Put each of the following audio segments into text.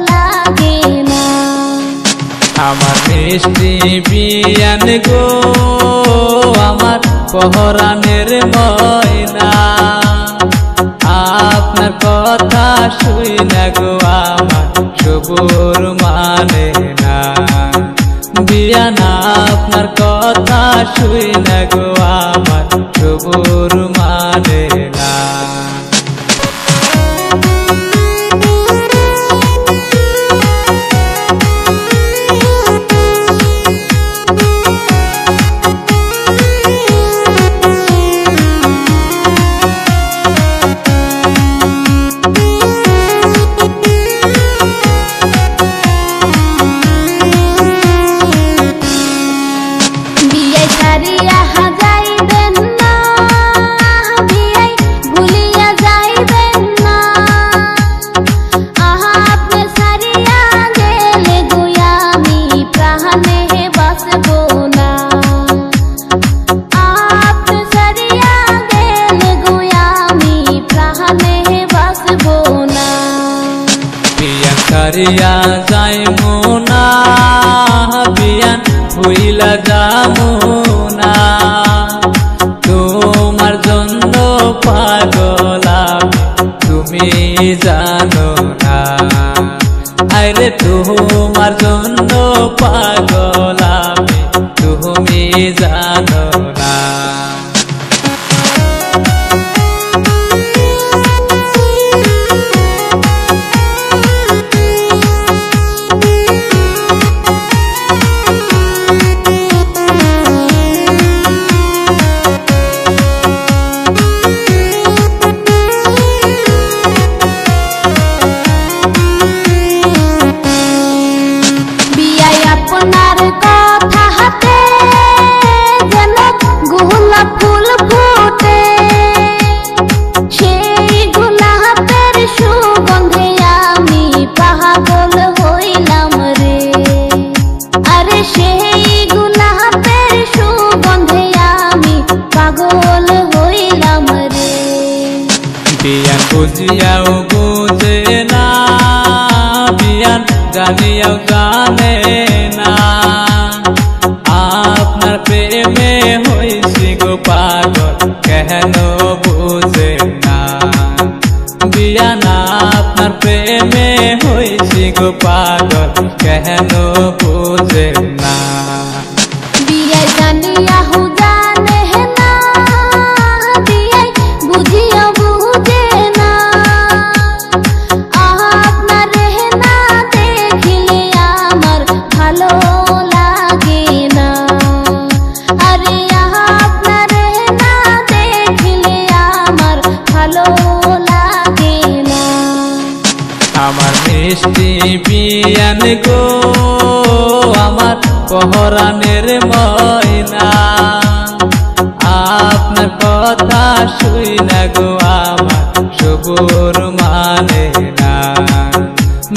লাগে না। আমার মিষ্টি বিয়ান গো আমার পহরানের ময়না, আপনার কথা শুই না গো আমার সবুর মানে না। বিয়ান আপনার কথা শুই না গো আমার সবুর মানে না। করিয়া যাইমু না বিয়ান ভুইলা যামু না, তোমার জন্য পাগল আমি তুমি জানো না। আরে তোমার জন্য পাগল আমি তুমি জানো না। আপনার কথা হাতে যেন গোলাপ ফুল ফুটে, সেই গোলাপের সুগন্ধে আমি পাগল হইলাম রে। আরে সেই গোলাপের সুগন্ধে আমি পাগল হইলাম রে। বিয়ান বুঝিয়াও বুঝে না বিয়ান জানিয়াও জানে না, আপনার প্রেমে হইছি গো পাগল কেন বুঝে না। বিয়ান আপনার প্রেমে হইছি গো পাগল কেন বুঝে না। বিয়াই জানিয়া হু জানে না, বিয়াই বুঝিয়া বুঝে না, আপনার না দেখিলে আমার ভালো লাগে না। আরে আপনার না দেখিলে আমার ভালো লাগে না। আমার মিষ্টি বিয়ান গো আমার পহরানের ময়না, আপনার কথা শুই না গো আমার সবুর মানে না।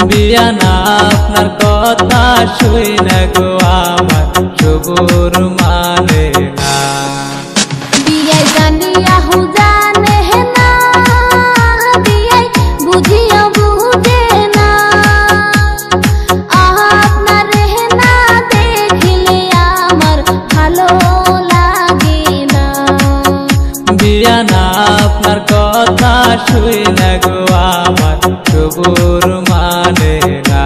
বিয়ান আপনার কথা শুই না গো আমার সবুর মানে না। বিয়াই জানিয়া হু জানে না, বিয়াই বুঝিয়া বুঝে না, আপনার না দেখিলে আমার ভালো লাগে না। বিয়ান আপনার কথা শুই না গো আমার সবুর মানে না।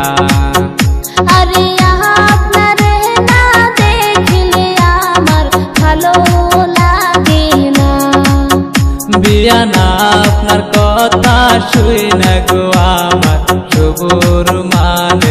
আরে আপনার না দেখিলে আমার ভালো লাগে না। বিয়ান আপনার কথা শুই না গো আমার সবুর মানে